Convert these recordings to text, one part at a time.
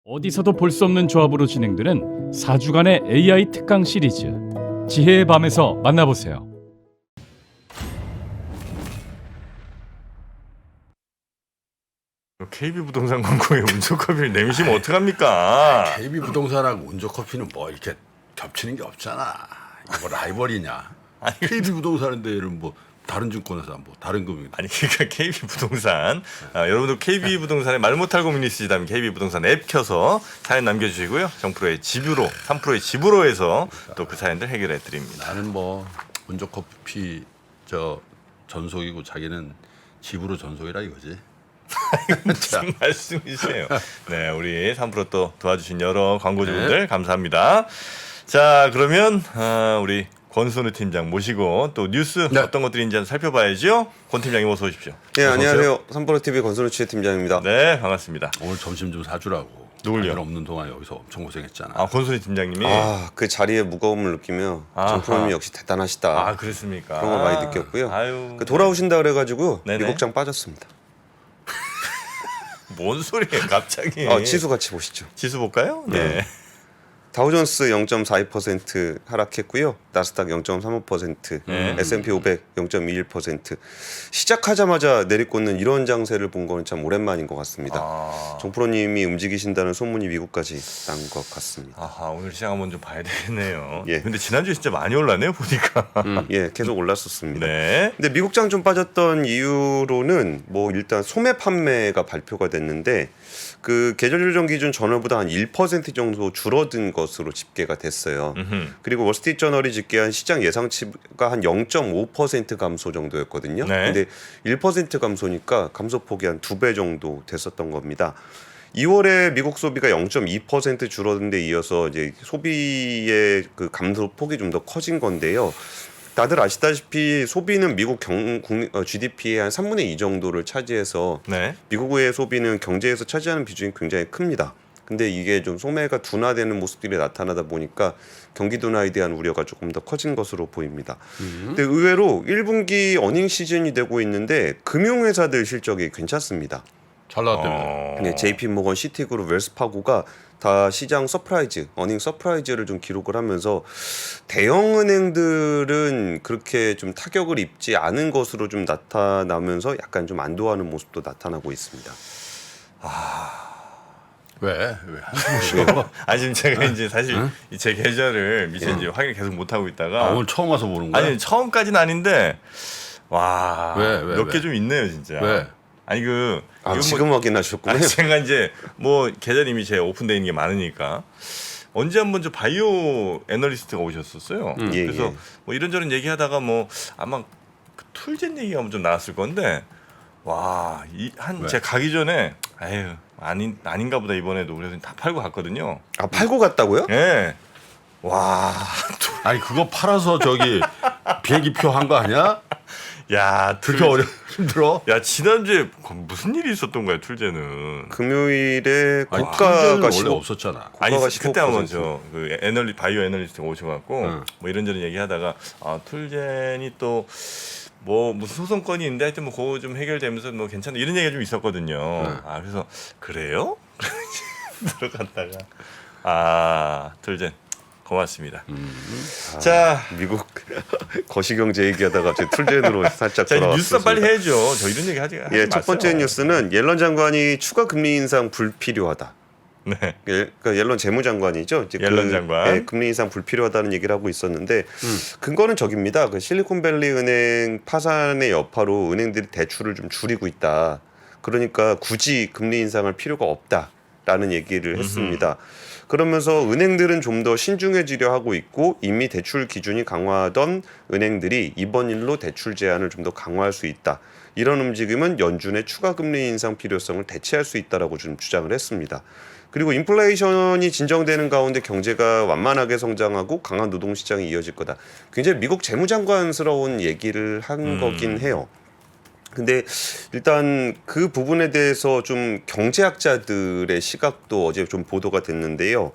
어디서도 볼 수 없는 조합으로 진행되는 4주간의 AI 특강 시리즈 지혜의 밤에서 만나보세요. KB부동산 광고에 운전커피를 내미시면 어떡합니까? KB부동산하고 운조커피는 뭐 이렇게 겹치는 게 없잖아. 이거 라이벌이냐? KB부동산인데는 뭐 다른 증권회사 뭐 다른 금융. 아니 그러니까 KB부동산 여러분들 KB부동산에 말 못할 고민 있으시다면 KB부동산 앱 켜서 사연 남겨주시고요. 정프로의 집으로 3%의 집으로 해서 또 그 사연들 해결해 드립니다. 나는 뭐 운조커피 저 전속이고 자기는 집으로 전속이라 이거지. 무슨 말씀이세요? 네, 우리 3% 또 도와주신 여러 광고주분들 감사합니다. 자, 그러면 우리 권순우 팀장 모시고 또 뉴스 어떤 것들인지 한번 살펴봐야죠. 권 팀장님 어서 오십시오. 네, 안녕하세요. 3프로TV 권순우 취재팀장입니다. 네, 반갑습니다. 오늘 점심 좀 사주라고. 누굴요? 아들 없는 동안 여기서 엄청 고생했잖아. 아, 권순우 팀장님이 그 자리의 무거움을 느끼며 정프로님 역시 대단하시다. 그렇습니까? 그런 걸 많이 느꼈고요. 아유, 돌아오신다 그래가지고 네네. 미국장 빠졌습니다. 뭔 소리예요, 갑자기? 지수 같이 보시죠. 지수 볼까요? 네. 다우존스 0.42% 하락했고요. 나스닥 0.35%, S&P 500 0.21%. 시작하자마자 내리꽂는 이런 장세를 본 거는 참 오랜만인 것 같습니다. 정프로님이 움직이신다는 소문이 미국까지 난 것 같습니다. 아하, 오늘 시장 한번 좀 봐야 되겠네요. 예. 근데 지난주에 진짜 많이 올랐네요, 보니까. 예, 계속 올랐었습니다. 네. 근데 미국장 좀 빠졌던 이유로는 뭐 일단 소매 판매가 발표가 됐는데 그 계절 조정 기준 전월보다 한 1% 정도 줄어든 것으로 집계가 됐어요. 그리고 월스트리트 저널이 집계한 시장 예상치가 한 0.5% 감소 정도였거든요. 네. 근데 1% 감소니까 감소폭이 한 2배 정도 됐었던 겁니다. 2월에 미국 소비가 0.2% 줄어든 데 이어서 이제 소비의 그 감소폭이 좀 더 커진 건데요. 다들 아시다시피 소비는 미국 GDP의 한 3분의 2 정도를 차지해서 네. 미국의 소비는 경제에서 차지하는 비중이 굉장히 큽니다. 근데 이게 좀 소매가 둔화되는 모습들이 나타나다 보니까 경기 둔화에 대한 우려가 조금 더 커진 것으로 보입니다. 근데 의외로 1분기 어닝 시즌이 되고 있는데 금융회사들 실적이 괜찮습니다. 잘 나왔다며. 네, JP모건, 시티그룹, 웰스파고가 다 시장 서프라이즈, 어닝 서프라이즈를 좀 기록을 하면서 대형 은행들은 그렇게 좀 타격을 입지 않은 것으로 좀 나타나면서 약간 좀 안도하는 모습도 나타나고 있습니다. 왜 한숨 쉬어? 아니 지금 제가 이제 사실 제 계좌를 미처 이제 확인을 계속 못 하고 있다가 오늘 처음 와서 보는 거야? 아니 처음까지는 아닌데 와 몇 개 좀 있네요 진짜. 왜? 아니 이거 지금 확인하셨군요. 제가 이제 뭐 계좌는 이미 제 오픈돼 있는 게 많으니까 언제 한번 저 바이오 애널리스트가 오셨었어요. 그래서 뭐 이런저런 얘기하다가 뭐 아마 그 툴젠 얘기가 좀 나왔을 건데 제가 가기 전에 아닌가 보다 이번에도 그래서 다 팔고 갔거든요. 팔고 갔다고요? 예. 와. 아니 그거 팔아서 저기 비행기표 한 거 아니야? 야, 그렇게 힘들어? 야, 지난주에 무슨 일이 있었던 거야, 툴제는. 금요일에 아니, 고가가 원래 없었잖아. 아니, 고가가 그때 한번 15%. 그 바이오 애널리스트가 오셔갖고 뭐 이런저런 얘기하다가 툴젠이 또 뭐 무슨 소송건이 있는데 하여튼 뭐 그거 좀 해결되면서 뭐 괜찮다 이런 얘기가 좀 있었거든요. 그래서 그래요? 들어갔다가 툴젠 고맙습니다. 자, 미국 거시경제 얘기하다가 갑자기 툴젠으로 살짝 자, 돌아왔습니다. 뉴스 빨리 해야죠. 저 이런 얘기 하지 마세요. 첫 번째 뉴스는 옐런 장관이 추가 금리 인상 불필요하다. 네. 그러니까 옐런 재무장관이죠. 이제 옐런 장관. 금리 인상 불필요하다는 얘기를 하고 있었는데 근거는 저깁니다. 그 실리콘밸리 은행 파산의 여파로 은행들이 대출을 좀 줄이고 있다. 그러니까 굳이 금리 인상할 필요가 없다라는 얘기를 했습니다. 그러면서 은행들은 좀 더 신중해지려 하고 있고 이미 대출 기준이 강화하던 은행들이 이번 일로 대출 제한을 좀 더 강화할 수 있다. 이런 움직임은 연준의 추가 금리 인상 필요성을 대체할 수 있다라고 좀 주장을 했습니다. 그리고 인플레이션이 진정되는 가운데 경제가 완만하게 성장하고 강한 노동시장이 이어질 거다. 굉장히 미국 재무장관스러운 얘기를 한 거긴 해요. 근데 일단 그 부분에 대해서 좀 경제학자들의 시각도 어제 좀 보도가 됐는데요.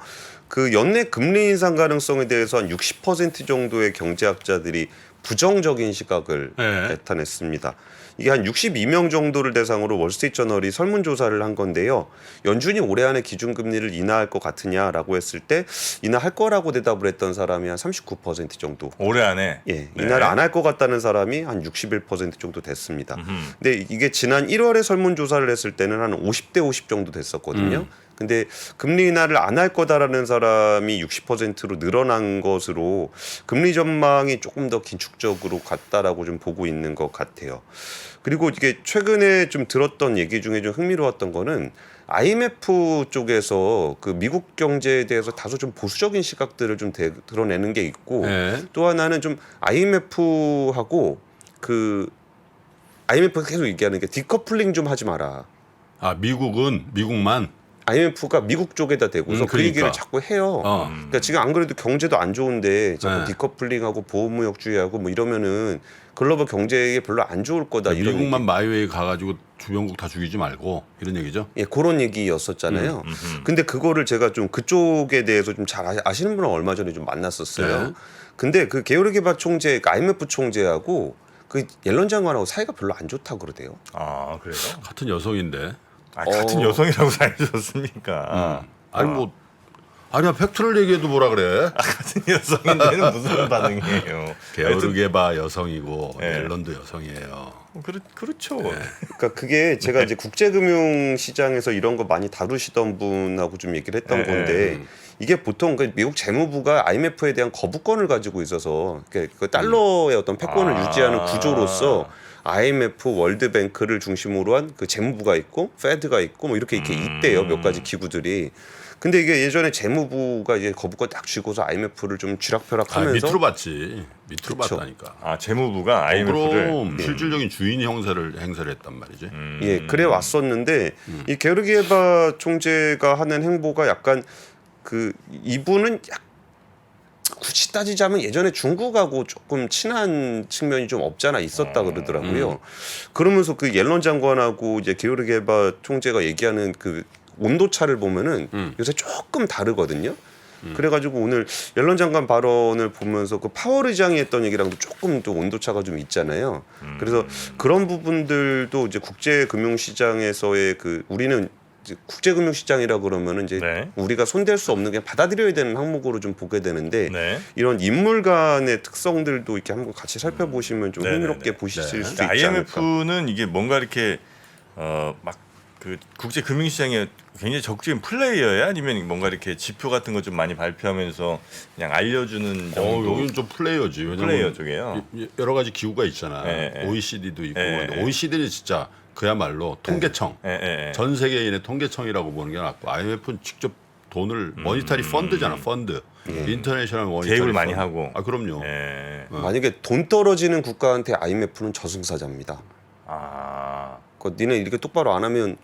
그 연내 금리 인상 가능성에 대해서 한 60% 정도의 경제학자들이 부정적인 시각을 네. 나타냈습니다. 이게 한 62명 정도를 대상으로 월스트리트저널이 설문조사를 한 건데요. 연준이 올해 안에 기준금리를 인하할 것 같으냐라고 했을 때 인하할 거라고 대답을 했던 사람이 한 39% 정도. 올해 안에. 예, 인하를 안 할 것 같다는 사람이 한 61% 정도 됐습니다. 근데 이게 지난 1월에 설문조사를 했을 때는 한 50대 50 정도 됐었거든요. 근데 금리 인하를 안 할 거다라는 사람이 60%로 늘어난 것으로 금리 전망이 조금 더 긴축적으로 갔다라고 좀 보고 있는 것 같아요. 그리고 이게 최근에 좀 들었던 얘기 중에 좀 흥미로웠던 거는 IMF 쪽에서 그 미국 경제에 대해서 다소 좀 보수적인 시각들을 좀 드러내는 게 있고 네. 또 하나는 좀 IMF하고 그 IMF가 계속 얘기하는 게 디커플링 좀 하지 마라. 아 미국은 미국만. IMF가 미국 쪽에다 대고서 그 그러니까. 얘기를 자꾸 해요. 그러니까 지금 안 그래도 경제도 안 좋은데 자꾸 네. 디커플링하고 보호무역주의하고 뭐 이러면은 글로벌 경제에 별로 안 좋을 거다. 이런 미국만 얘기. 마이웨이 가가지고 주변국 다 죽이지 말고 이런 얘기죠. 예, 그런 얘기였었잖아요. 근데 그거를 제가 좀 그쪽에 대해서 좀 잘 아시는 분을 얼마 전에 좀 만났었어요. 네. 근데 그 게오르기바 총재, 그 IMF 총재하고 그 옐런 장관하고 사이가 별로 안 좋다고 그러대요. 아 그래요? 같은 여성인데. 아, 같은 여성이라고 사귀셨습니까? 아니 뭐 아니야 팩트를 얘기해도 뭐라 그래? 같은 여성인데는 무슨 반응이에요? 게오르게바 여성이고 네. 앨런도 여성이에요. 그렇죠. 그러니까 그게 제가 이제 국제금융 시장에서 이런 거 많이 다루시던 분하고 좀 얘기를 했던 건데 이게 보통 그 미국 재무부가 IMF에 대한 거부권을 가지고 있어서 그 달러의 어떤 패권을 유지하는 구조로서 IMF, 월드뱅크를 중심으로 한 그 재무부가 있고 페드가 있고 뭐 이렇게 있대요. 몇 가지 기구들이. 근데 이게 예전에 재무부가 이제 거부권 딱 쥐고서 IMF를 좀 쥐락펴락하면서 밑으로 봤지. 밑으로 그쵸. 봤다니까. 아 재무부가 IMF를 그럼 실질적인 주인 형사를 행사를 했단 말이지. 예, 그래 왔었는데 이 게르기에바 총재가 하는 행보가 약간 그 이분은 굳이 따지자면 예전에 중국하고 조금 친한 측면이 좀 없잖아 있었다 그러더라고요. 그러면서 그 옐런 장관하고 이제 게르기에바 총재가 얘기하는 그 온도차를 보면은 요새 조금 다르거든요. 그래가지고 오늘 옐런 장관 발언을 보면서 그 파월 의장이 했던 얘기랑도 조금 또 온도차가 좀 있잖아요. 그래서 그런 부분들도 이제 국제금융시장에서의 그 우리는 이제 국제금융시장이라 그러면은 이제 네. 우리가 손댈 수 없는 게 받아들여야 되는 항목으로 좀 보게 되는데 네. 이런 인물 간의 특성들도 이렇게 한번 같이 살펴보시면 좀 네네네. 흥미롭게 보실 수 있지 그러니까 않을까. IMF는 이게 뭔가 이렇게 막 그 국제 금융시장에 굉장히 적극적인 플레이어야 아니면 뭔가 이렇게 지표 같은 거 좀 많이 발표하면서 그냥 알려주는 정도. 여기는 좀 플레이어지. 왜냐면 플레이어 쪽이에요. 여러 가지 기구가 있잖아. 예. OECD도 있고. 예. 근데 OECD는 진짜 그야말로 통계청. 예. 전 세계인의 통계청이라고 보는 게 낫고 IMF는 직접 돈을 머니터리 펀드잖아. 펀드. 인터내셔널 머니터리 개입을 많이 펀드. 하고. 아 그럼요. 예. 만약에 돈 떨어지는 국가한테 IMF는 저승사자입니다. 아 니네 이렇게 똑바로 안 하면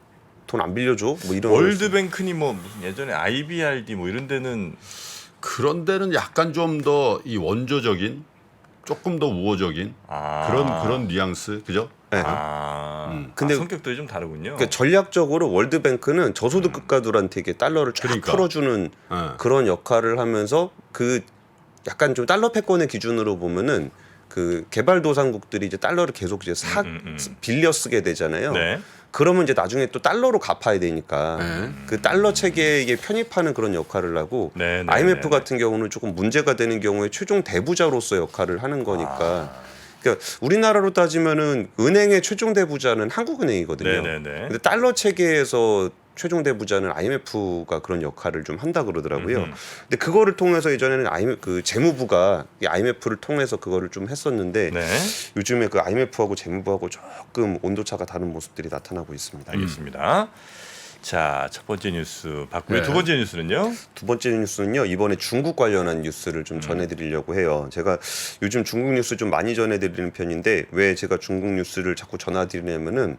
돈 안 빌려줘? 뭐 이런. 월드뱅크니 뭐 무슨 예전에 IBRD 뭐 이런 데는 그런 데는 약간 좀 더 이 원조적인 조금 더 우호적인 그런 뉘앙스 그죠? 네. 근데 성격들이 좀 다르군요. 그러니까 전략적으로 월드뱅크는 저소득 국가들한테 이게 달러를 쫙 그러니까. 풀어주는 그런 역할을 하면서 그 약간 좀 달러 패권의 기준으로 보면은 그 개발도상국들이 이제 달러를 계속 이제 빌려 쓰게 되잖아요. 네. 그러면 이제 나중에 또 달러로 갚아야 되니까 그 달러 체계에 편입하는 그런 역할을 하고 네, 네, IMF 네, 같은 경우는 조금 문제가 되는 경우에 최종 대부자로서 역할을 하는 거니까 그러니까 우리나라로 따지면은 은행의 최종 대부자는 한국은행이거든요. 네. 근데 달러 체계에서 최종 대부자는 IMF가 그런 역할을 좀 한다 그러더라고요. 근데 그거를 통해서 예전에는 그 재무부가 이 IMF를 통해서 그거를 좀 했었는데 네. 요즘에 그 IMF하고 재무부하고 조금 온도차가 다른 모습들이 나타나고 있습니다. 알겠습니다. 자, 첫 번째 뉴스 봤고요. 네. 두 번째 뉴스는요? 두 번째 뉴스는요. 이번에 중국 관련한 뉴스를 좀 전해드리려고 해요. 제가 요즘 중국 뉴스 좀 많이 전해드리는 편인데 왜 제가 중국 뉴스를 자꾸 전해드리냐면은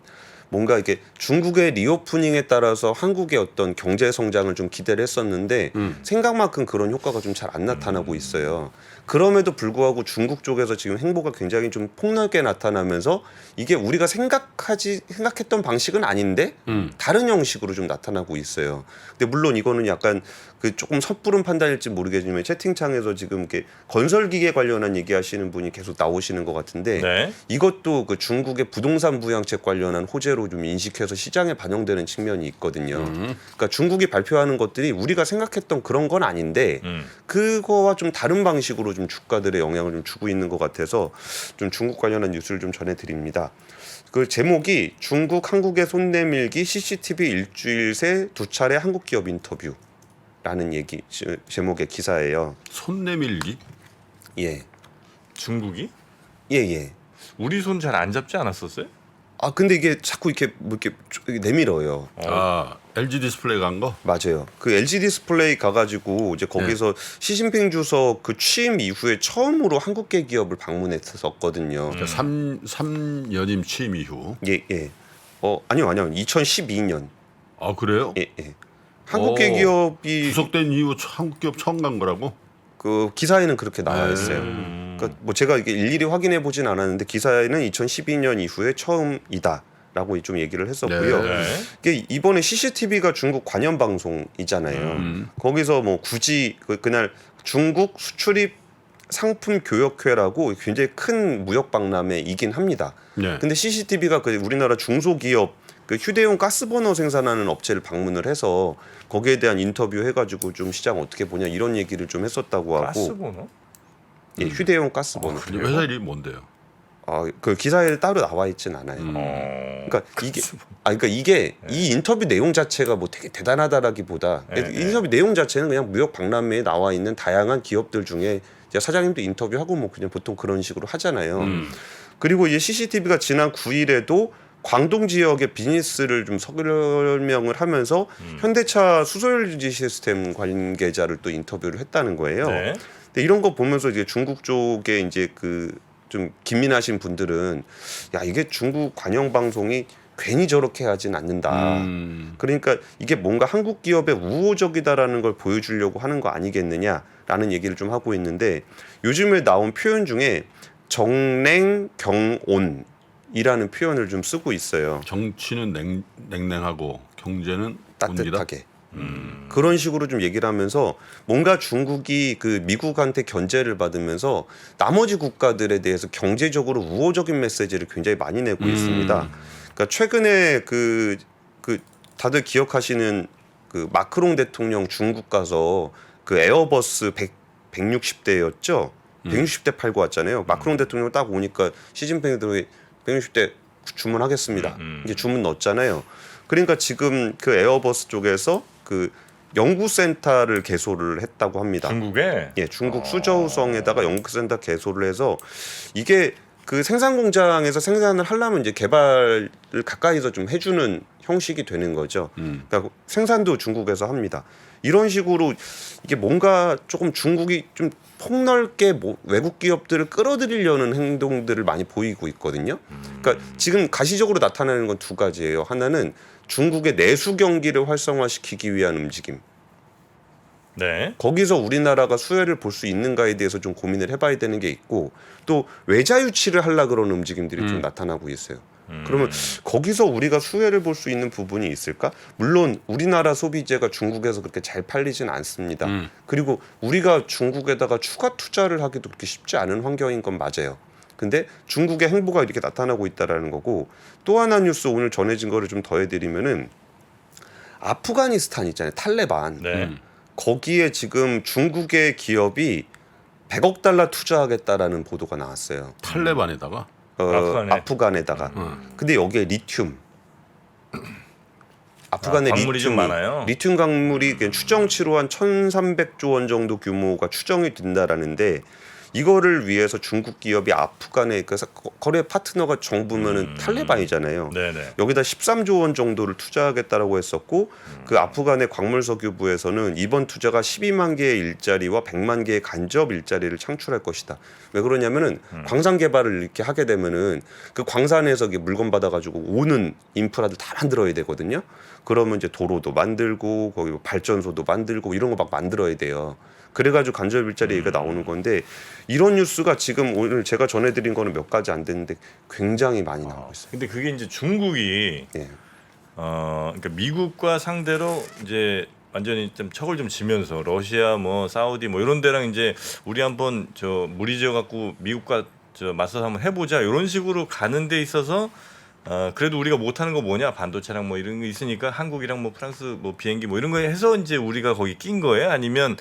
뭔가 이게 중국의 리오프닝에 따라서 한국의 어떤 경제 성장을 좀 기대를 했었는데 생각만큼 그런 효과가 좀 잘 안 나타나고 있어요. 그럼에도 불구하고 중국 쪽에서 지금 행보가 굉장히 좀 폭넓게 나타나면서 이게 우리가 생각했던 방식은 아닌데 다른 형식으로 좀 나타나고 있어요. 근데 물론 이거는 약간 그 조금 섣부른 판단일지 모르겠지만 채팅창에서 지금 이렇게 건설기계 관련한 얘기하시는 분이 계속 나오시는 것 같은데 네. 이것도 그 중국의 부동산 부양책 관련한 호재로 좀 인식해서 시장에 반영되는 측면이 있거든요. 그러니까 중국이 발표하는 것들이 우리가 생각했던 그런 건 아닌데 그거와 좀 다른 방식으로 좀 주가들의 영향을 좀 주고 있는 것 같아서 좀 중국 관련한 뉴스를 좀 전해드립니다. 그 제목이 중국 한국의 손 내밀기 CCTV 일주일 새 2차례 한국 기업 인터뷰라는 얘기 제목의 기사예요. 손 내밀기? 예, 중국이 예. 우리 손 잘 안 잡지 않았었어요? 아 근데 이게 자꾸 이렇게 뭐 이렇게 내밀어요. LG 디스플레이 간 거? 맞아요. 그 LG 디스플레이 가가지고 이제 거기서 시진핑 주석 그 취임 이후에 처음으로 한국계 기업을 방문했었거든요. 그러니까 3연임 취임 이후. 예. 아니요. 2012년. 아 그래요? 예. 한국계 기업이 구속된 이후 한국 기업 처음 간 거라고? 그 기사에는 그렇게 나와 있어요. 그러니까 뭐 제가 이게 일일이 확인해 보진 않았는데 기사에는 2012년 이후에 처음이다라고 좀 얘기를 했었고요. 네. 이게 이번에 CCTV가 중국 관영 방송이잖아요. 거기서 뭐 굳이 그날 중국 수출입 상품 교역회라고 굉장히 큰 무역 박람회이긴 합니다. 네. 근데 CCTV가 그 우리나라 중소기업 그 휴대용 가스버너 생산하는 업체를 방문을 해서 거기에 대한 인터뷰 해가지고 좀 시장 어떻게 보냐 이런 얘기를 좀 했었다고 하고. 가스번호? 예, 휴대용 가스버너. 회사 이름이 뭔데요? 그 기사에 따로 나와 있진 않아요. 그러니까 이게 이 인터뷰 내용 자체가 뭐 되게 대단하다라기보다 인터뷰 내용 자체는 그냥 무역 박람회에 나와 있는 다양한 기업들 중에 사장님도 인터뷰하고 뭐 그냥 보통 그런 식으로 하잖아요. 그리고 이 CCTV가 지난 9일에도 광동 지역의 비즈니스를 좀 설명을 하면서 현대차 수소열 유지 시스템 관계자를 또 인터뷰를 했다는 거예요. 네. 근데 이런 거 보면서 이제 중국 쪽에 이제 그 좀 기민하신 분들은 야 이게 중국 관영 방송이 괜히 저렇게 하진 않는다. 그러니까 이게 뭔가 한국 기업의 우호적이다라는 걸 보여주려고 하는 거 아니겠느냐라는 얘기를 좀 하고 있는데 요즘에 나온 표현 중에 정냉경온 이라는 표현을 좀 쓰고 있어요. 정치는 냉랭하고 경제는 온기다? 따뜻하게. 그런 식으로 좀 얘기를 하면서 뭔가 중국이 그 미국한테 견제를 받으면서 나머지 국가들에 대해서 경제적으로 우호적인 메시지를 굉장히 많이 내고 있습니다. 그러니까 최근에 그 다들 기억하시는 그 마크롱 대통령 중국 가서 그 에어버스 160대였죠. 160대 팔고 왔잖아요. 마크롱 대통령 딱 오니까 시진핑이 160대 주문하겠습니다. 이제 주문 넣었잖아요. 그러니까 지금 그 에어버스 쪽에서 그 연구센터를 개소를 했다고 합니다. 중국에? 예, 중국 수저우성에다가 연구센터 개소를 해서 이게 그 생산 공장에서 생산을 하려면 이제 개발을 가까이서 좀 해주는 형식이 되는 거죠. 그러니까 생산도 중국에서 합니다. 이런 식으로 이게 뭔가 조금 중국이 좀 폭넓게 외국 기업들을 끌어들이려는 행동들을 많이 보이고 있거든요. 그러니까 지금 가시적으로 나타나는 건 두 가지예요. 하나는 중국의 내수 경기를 활성화시키기 위한 움직임. 네. 거기서 우리나라가 수혜를 볼 수 있는가에 대해서 좀 고민을 해봐야 되는 게 있고 또 외자 유치를 하려 그러는 움직임들이 좀 나타나고 있어요. 그러면 거기서 우리가 수혜를 볼 수 있는 부분이 있을까? 물론 우리나라 소비재가 중국에서 그렇게 잘 팔리진 않습니다. 그리고 우리가 중국에다가 추가 투자를 하기도 그렇게 쉽지 않은 환경인 건 맞아요. 근데 중국의 행보가 이렇게 나타나고 있다라는 거고 또 하나 뉴스 오늘 전해진 거를 좀 더해드리면은 아프가니스탄 있잖아요. 탈레반. 네. 거기에 지금 중국의 기업이 100억 달러 투자하겠다라는 보도가 나왔어요. 탈레반에다가 아프간에다가. 근데 여기에 리튬. 아프간에 광물이 좀 많아요. 리튬 광물이 추정치로 한 1,300조 원 정도 규모가 추정이 된다라는데 이거를 위해서 중국 기업이 아프간에 그래서 거래 파트너가 정부면은 탈레반이잖아요. 네네. 여기다 13조 원 정도를 투자하겠다라고 했었고 그 아프간의 광물석유부에서는 이번 투자가 12만 개의 일자리와 100만 개의 간접 일자리를 창출할 것이다. 왜 그러냐면은 광산 개발을 이렇게 하게 되면은 그 광산에서 이게 물건 받아가지고 오는 인프라들 다 만들어야 되거든요. 그러면 이제 도로도 만들고 거기 발전소도 만들고 이런 거 막 만들어야 돼요. 그래가지고 간접 일자리 얘기가 나오는 건데 이런 뉴스가 지금 오늘 제가 전해드린 거는 몇 가지 안 됐는데 굉장히 많이 나오고 있어요. 근데 그게 이제 중국이 예. 그러니까 미국과 상대로 이제 완전히 좀 척을 좀 지면서 러시아 뭐 사우디 뭐 이런 데랑 이제 우리 한번 저 무리지어 갖고 미국과 저 맞서서 한번 해보자 이런 식으로 가는 데 있어서 그래도 우리가 못하는 거 뭐냐 반도체랑 뭐 이런 거 있으니까 한국이랑 뭐 프랑스 뭐 비행기 뭐 이런 거 해서 이제 우리가 거기 낀 거예요? 아니면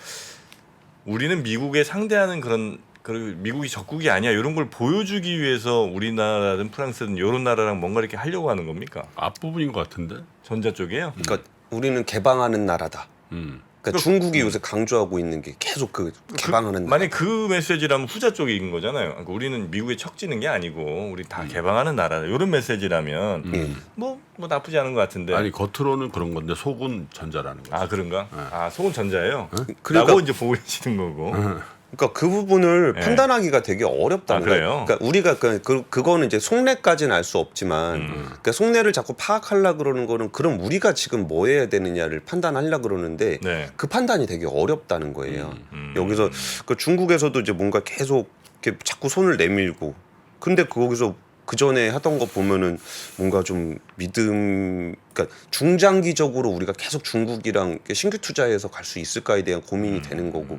우리는 미국에 상대하는 그런 그리고 미국이 적국이 아니야 이런 걸 보여주기 위해서 우리나라든 프랑스든 이런 나라랑 뭔가 이렇게 하려고 하는 겁니까? 앞부분인 것 같은데. 전자 쪽이에요? 그러니까 우리는 개방하는 나라다. 그러니까 중국이 요새 강조하고 있는 게 계속 그 개방하는 나라. 만약 그 메시지라면 후자 쪽인 거잖아요. 그러니까 우리는 미국에 척지는 게 아니고 우리 다 개방하는 나라 이런 메시지라면 뭐 나쁘지 않은 것 같은데. 아니 겉으로는 그런 건데 속은 전자라는 거죠. 아 그런가? 아 속은 전자예요. 그러니까- 라고 이제 보고 계시는 거고. 그러니까 그 부분을 네. 판단하기가 되게 어렵다는 아, 그래요? 거예요. 그러니까 우리가 그거는 이제 속내까지는 알 수 없지만, 그러니까 속내를 자꾸 파악하려 그러는 거는 그럼 우리가 지금 뭐 해야 되느냐를 판단하려 그러는데 네. 그 판단이 되게 어렵다는 거예요. 여기서 그 중국에서도 이제 뭔가 계속 이렇게 자꾸 손을 내밀고, 근데 거기서 그 전에 하던 거 보면은 뭔가 좀 그러니까 중장기적으로 우리가 계속 중국이랑 이렇게 신규 투자해서 갈 수 있을까에 대한 고민이 되는 거고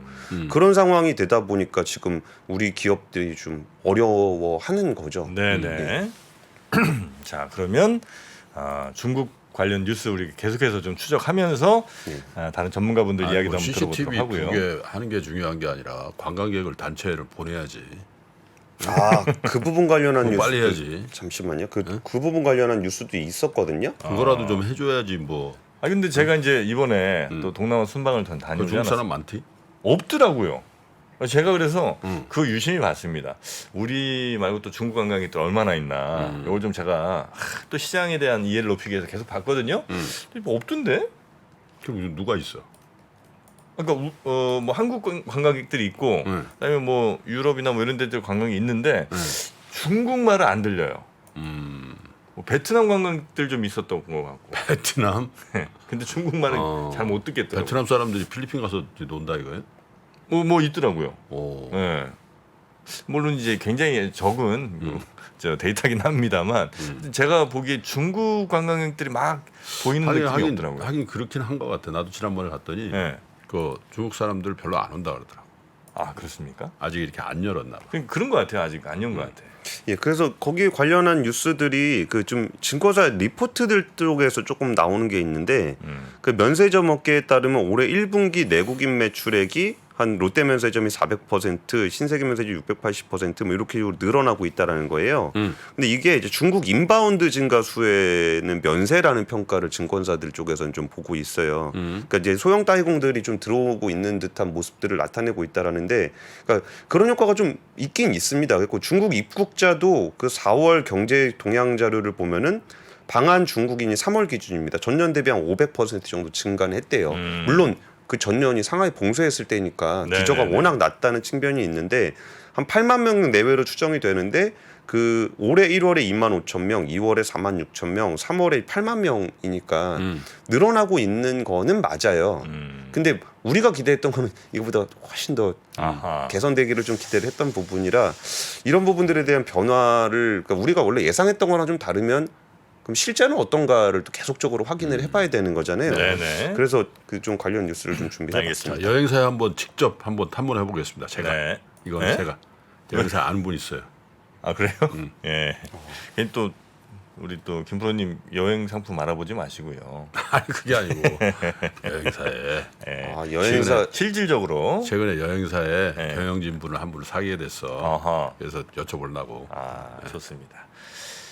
그런 상황이 되다 보니까 지금 우리 기업들이 좀 어려워하는 거죠. 네네. 자 그러면 중국 관련 뉴스 우리 계속해서 좀 추적하면서 다른 전문가분들 이야기도 뭐 한번 CCTV 들어보도록 하고요. 두개 하는 게 중요한 게 아니라 관광객을 단체를 보내야지. 그 부분 관련한 그거 뉴스 빨리 해야지. 잠시만요. 그 부분 관련한 뉴스도 있었거든요. 그거라도 좀 해줘야지 뭐. 근데 제가 이제 이번에 또 동남아 순방을 전 그 다니지 중국 않았어요. 사람 많디? 없더라고요. 제가 그래서 그 유심히 봤습니다. 우리 말고 또 중국 관광객들 얼마나 있나. 이걸 좀 제가 또 시장에 대한 이해를 높이기 위해서 계속 봤거든요. 근데 뭐 없던데? 그럼 누가 있어? 그러니까 뭐 한국 관광객들이 있고 그다음에 뭐 유럽이나 뭐 이런 데들 관광이 있는데 중국말은 안 들려요. 뭐 베트남 관광객들 좀 있었던 것 같고. 베트남? 근데 중국말은 잘 못 듣겠더라고요. 베트남 사람들이 필리핀 가서 논다 이거예요? 뭐 있더라고요. 오. 예. 물론 이제 굉장히 적은 저 데이터긴 합니다만 제가 보기에 중국 관광객들이 막 보이는 느낌이 없더라고요. 하긴 그렇긴 한 것 같아. 나도 지난번에 갔더니 예. 그 중국 사람들 별로 안 온다 그러더라고. 아 그렇습니까? 아직 이렇게 안 열었나 봐. 그런 것 같아요. 아직 안 연 것 같아요. 예, 그래서 거기에 관련한 뉴스들이 그 좀 증거사 리포트들 쪽에서 조금 나오는 게 있는데 그 면세점 업계에 따르면 올해 1분기 내국인 매출액이 한 롯데면세점이 400%, 신세계면세점이 680%, 뭐 이렇게 늘어나고 있다라는 거예요. 근데 이게 이제 중국 인바운드 증가 수에는 면세라는 평가를 증권사들 쪽에서는 좀 보고 있어요. 그러니까 이제 소형 따이공들이 좀 들어오고 있는 듯한 모습들을 나타내고 있다라는데, 그러니까 그런 효과가 좀 있긴 있습니다. 그리고 중국 입국자도 그 4월 경제 동향 자료를 보면은 방한 중국인이 3월 기준입니다. 전년 대비 한 500% 정도 증가는 했대요. 물론 그 전년이 상하이 봉쇄했을 때니까 기저가 네네네. 워낙 낮다는 측면이 있는데 한 8만 명 내외로 추정이 되는데 그 올해 1월에 2만 5천 명, 2월에 4만 6천 명, 3월에 8만 명이니까 늘어나고 있는 거는 맞아요. 근데 우리가 기대했던 거는 이거보다 훨씬 더 아하. 개선되기를 좀 기대를 했던 부분이라 이런 부분들에 대한 변화를 그러니까 우리가 원래 예상했던 거랑 좀 다르면 그럼 실제는 어떤가를 또 계속적으로 확인을 해봐야 되는 거잖아요. 네네. 그래서 그 좀 관련 뉴스를 좀 준비해봤습니다. 알겠습니다. 자, 여행사에 한번 직접 한번 탐문해 보겠습니다. 제가 네. 이건 네? 제가 여행사 아는 분 있어요. 아 그래요? 예. 괜히 또 우리 또 김프로님 여행 상품 알아보지 마시고요. 아니 그게 아니고 여행사에 예. 아, 여행사 실질적으로. 최근에 여행사에 네. 경영진 분을 한 분을 사귀게 됐어. 어허. 그래서 여쭤보려고. 아 좋습니다.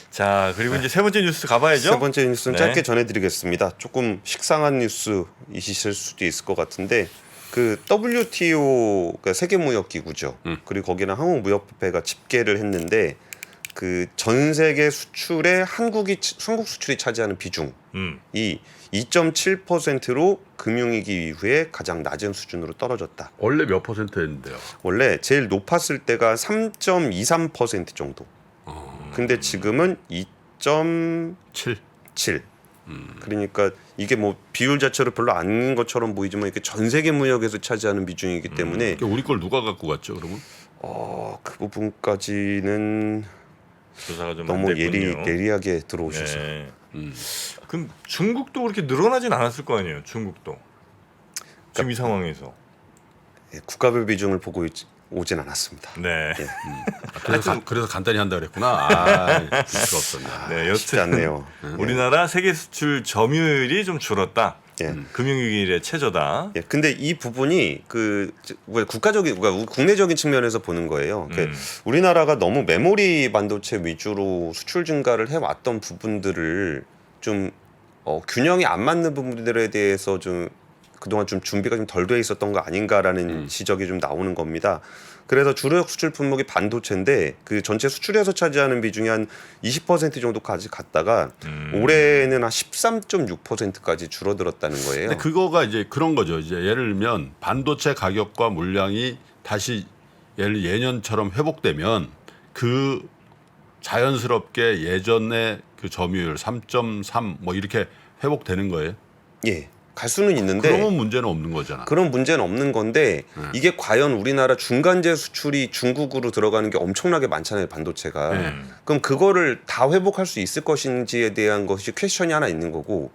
자 그리고 이제 세 번째 뉴스 가봐야죠. 세 번째 뉴스는 네. 짧게 전해드리겠습니다. 조금 식상한 뉴스이실 수도 있을 것 같은데 그 WTO 그러니까 세계무역기구죠. 그리고 거기랑 한국무역협회가 집계를 했는데 그 전 세계 수출에 한국 수출이 차지하는 비중이 2.7%로 금융위기 이후에 가장 낮은 수준으로 떨어졌다. 원래 몇 %였는데요? 원래 제일 높았을 때가 3.23% 정도. 근데 지금은 2.7. 7. 그러니까 이게 뭐 비율 자체로 별로 아닌 것처럼 보이지만 이게 전 세계 무역에서 차지하는 비중이기 때문에 우리 걸 누가 갖고 갔죠, 그러면? 그 부분까지는 조사가 좀 너무 안 됐군요. 예리하게 들어오셔서 네. 그럼 중국도 그렇게 늘어나진 않았을 거 아니에요. 중국도 지금 이 상황에서. 예, 국가별 비중을 보고 오진 않았습니다. 네. 그래서 간단히 한다 그랬구나. 수가 없었네. 네, 쉽지 여튼 않네요. 우리나라 세계 수출 점유율이 좀 줄었다. 예. 금융위기의 최저다. 예, 근데 이 부분이 국가적인, 그러니까 국내적인 측면에서 보는 거예요. 우리나라가 너무 메모리 반도체 위주로 수출 증가를 해왔던 부분들을 좀 균형이 안 맞는 부분들에 대해서 좀 그동안 좀 준비가 좀 덜 돼 있었던 거 아닌가라는 지적이 좀 나오는 겁니다. 그래서 주력 수출 품목이 반도체인데 그 전체 수출에서 차지하는 비중이 한 20% 정도까지 갔다가 올해는 한 13.6%까지 줄어들었다는 거예요. 근데 그거가 이제 그런 거죠. 이제 예를 들면 반도체 가격과 물량이 다시 예년처럼 회복되면 그 자연스럽게 예전의 그 점유율 3.3 뭐 이렇게 회복되는 거예요. 예. 갈 수는 있는데 그러면 문제는 없는 거잖아. 그런 문제는 없는 건데 이게 과연 우리나라 중간재 수출이 중국으로 들어가는 게 엄청나게 많잖아요, 반도체가. 그럼 그거를 다 회복할 수 있을 것인지에 대한 것이 퀘스천이 하나 있는 거고,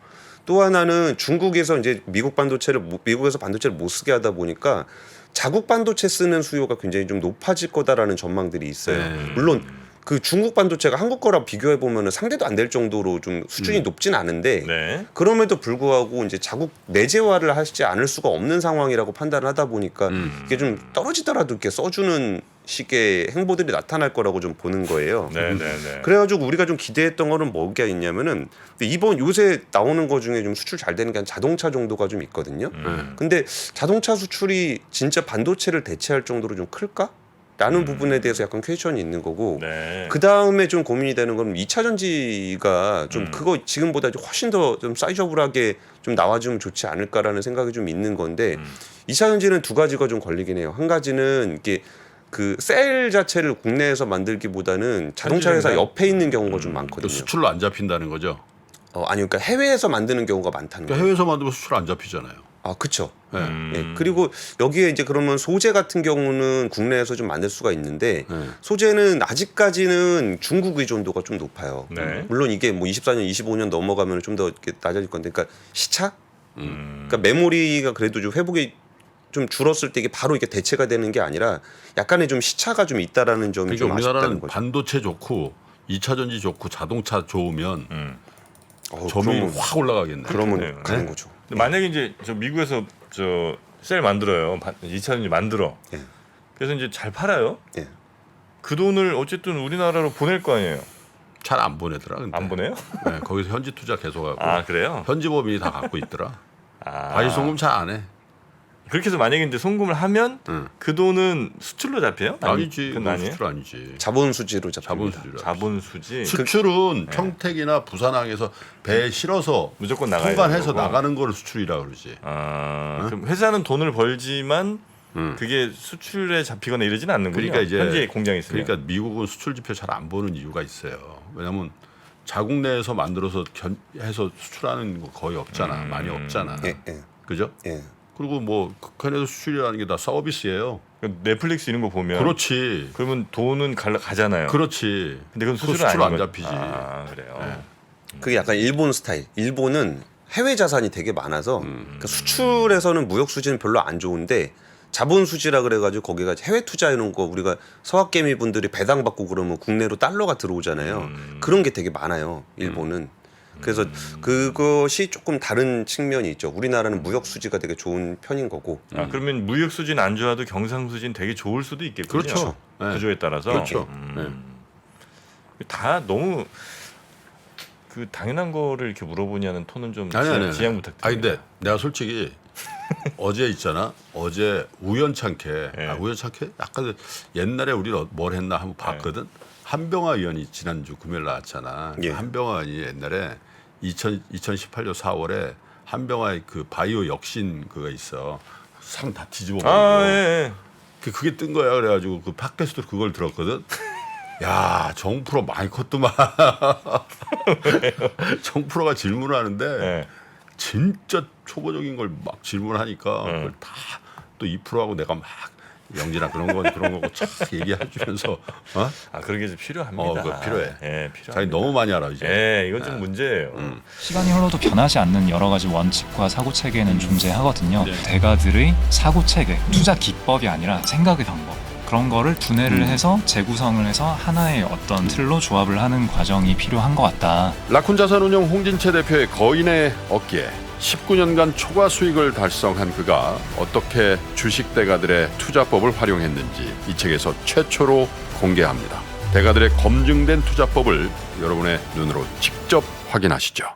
또 하나는 중국에서 이제 미국에서 반도체를 못 쓰게 하다 보니까 자국 반도체 쓰는 수요가 굉장히 좀 높아질 거다라는 전망들이 있어요. 물론 그 중국 반도체가 한국 거랑 비교해 보면은 상대도 안 될 정도로 좀 수준이 높진 않은데 네. 그럼에도 불구하고 이제 자국 내재화를 하지 않을 수가 없는 상황이라고 판단을 하다 보니까 이게 좀 떨어지더라도 이렇게 써주는 식의 행보들이 나타날 거라고 좀 보는 거예요. 네, 네, 네. 그래가지고 우리가 좀 기대했던 거는 뭐가 있냐면은 이번 요새 나오는 거 중에 좀 수출 잘 되는 게 한 자동차 정도가 좀 있거든요. 근데 자동차 수출이 진짜 반도체를 대체할 정도로 좀 클까? 라는 부분에 대해서 약간 퀘스천이 있는 거고, 네. 그 다음에 좀 고민이 되는 건 2차 전지가 좀 그거 지금보다 훨씬 더 좀 사이저블하게 좀 나와주면 좋지 않을까라는 생각이 좀 있는 건데 2차 전지는 두 가지가 좀 걸리긴 해요. 한 가지는 이게 그 셀 자체를 국내에서 만들기보다는 자동차 회사 옆에 있는 경우가 좀 많거든요. 수출로 안 잡힌다는 거죠. 아니 그러니까 해외에서 만드는 경우가 많다는 그러니까 거예요. 해외에서 만들면 수출 안 잡히잖아요. 그렇죠. 네. 예, 그리고 여기에 이제 그러면 소재 같은 경우는 국내에서 좀 만들 수가 있는데 소재는 아직까지는 중국 의존도가 좀 높아요. 네. 물론 이게 뭐 24년, 25년 넘어가면 좀 더 낮아질 건데, 그러니까 시차, 그러니까 메모리가 그래도 좀 회복이 좀 줄었을 때 이게 바로 이게 대체가 되는 게 아니라 약간의 좀 시차가 좀 있다라는 점이 그러니까 좀 아쉽다는 우리나라는 거죠. 반도체 좋고 2차 전지 좋고 자동차 좋으면 점유율 그러면 확 올라가겠네. 그러면 네. 가는 거죠. 근데 만약에 이제 저 미국에서 저 셀 만들어요. 2차 전지 만들어. 예. 그래서 이제 잘 팔아요. 예. 그 돈을 어쨌든 우리나라로 보낼 거 아니에요. 잘 안 보내더라. 근데. 안 보내요? 네, 거기서 현지 투자 계속하고 아, 그래요? 현지 법인이 다 갖고 있더라. 아. 과실송금 잘 안 해. 그렇게 해서 만약에 이제 송금을 하면 그 돈은 수출로 잡혀요? 아니지. 그건 그건 아니에요? 수출 아니지. 자본 수지로 잡힙니다. 자본수지라. 자본 수지. 수출은 평택이나 부산항에서 배에 실어서 무조건 나가야 통관해서 되는 거고. 나가는 거를 수출이라 그러지. 그럼 회사는 돈을 벌지만 그게 수출에 잡히거나 이러지는 않는군요. 그러니까 이제 현재 공장이 있으면. 그러니까 미국은 수출 지표 잘 안 보는 이유가 있어요. 왜냐하면 자국 내에서 만들어서 해서 수출하는 거 거의 없잖아. 많이 없잖아. 예, 예, 그죠? 예. 그리고 뭐 북한에서 수출이라는 게 다 서비스예요. 넷플릭스 이런 거 보면 그렇지. 그러면 돈은 가잖아요. 그렇지. 근데 그건 그거 수출은 수출 안 아닌 거- 잡히지. 아, 그래요. 그게 약간 일본 스타일. 일본은 해외 자산이 되게 많아서 그러니까 수출에서는 무역 수지는 별로 안 좋은데 자본 수지라 그래가지고 거기가 해외 투자 이런 거 우리가 서학개미 분들이 배당 받고 그러면 국내로 달러가 들어오잖아요. 그런 게 되게 많아요. 일본은. 그래서 그것이 조금 다른 측면이 있죠. 우리나라는 무역 수지가 되게 좋은 편인 거고. 그러면 무역 수지는 안 좋아도 경상 수지는 되게 좋을 수도 있겠군요. 그렇죠. 네. 구조에 따라서. 그렇죠. 다 너무 그 당연한 거를 이렇게 물어보냐는 톤은 좀 아니. 지양 부탁드립니다. 아니 근데 내가 솔직히 어제 있잖아. 어제 우연찮게 네. 우연찮게 약간 옛날에 우리 뭘 했나 한번 봤거든. 한병화 의원이 지난주 금요일 나왔잖아. 예. 한병화 의원이 옛날에 2018년 4월에 한병화의 그 바이오 역신 그거 있어. 상 다 뒤집어 버리고. 아, 예, 예. 그게 뜬 거야. 그래가지고 그 팟캐스트로 그걸 들었거든. 야, 정프로 많이 컸더만. 정프로가 질문을 하는데 네. 진짜 초보적인 걸 막 질문하니까 그걸 다 또 2%하고 내가 막 영진아 그런 거고 쫙 얘기해주면서 어? 아 그런 게 좀 필요합니다. 그거 필요해. 예, 필요합니다. 자기 너무 많이 알아 이제. 예, 이건 좀 문제예요. 시간이 흘러도 변하지 않는 여러 가지 원칙과 사고 체계는 존재하거든요. 대가들의 사고 체계, 투자 기법이 아니라 생각의 방법. 그런 거를 분해를 해서 재구성을 해서 하나의 어떤 틀로 조합을 하는 과정이 필요한 것 같다. 라쿤 자산운용 홍진채 대표의 거인의 어깨 19년간 초과 수익을 달성한 그가 어떻게 주식 대가들의 투자법을 활용했는지 이 책에서 최초로 공개합니다. 대가들의 검증된 투자법을 여러분의 눈으로 직접 확인하시죠.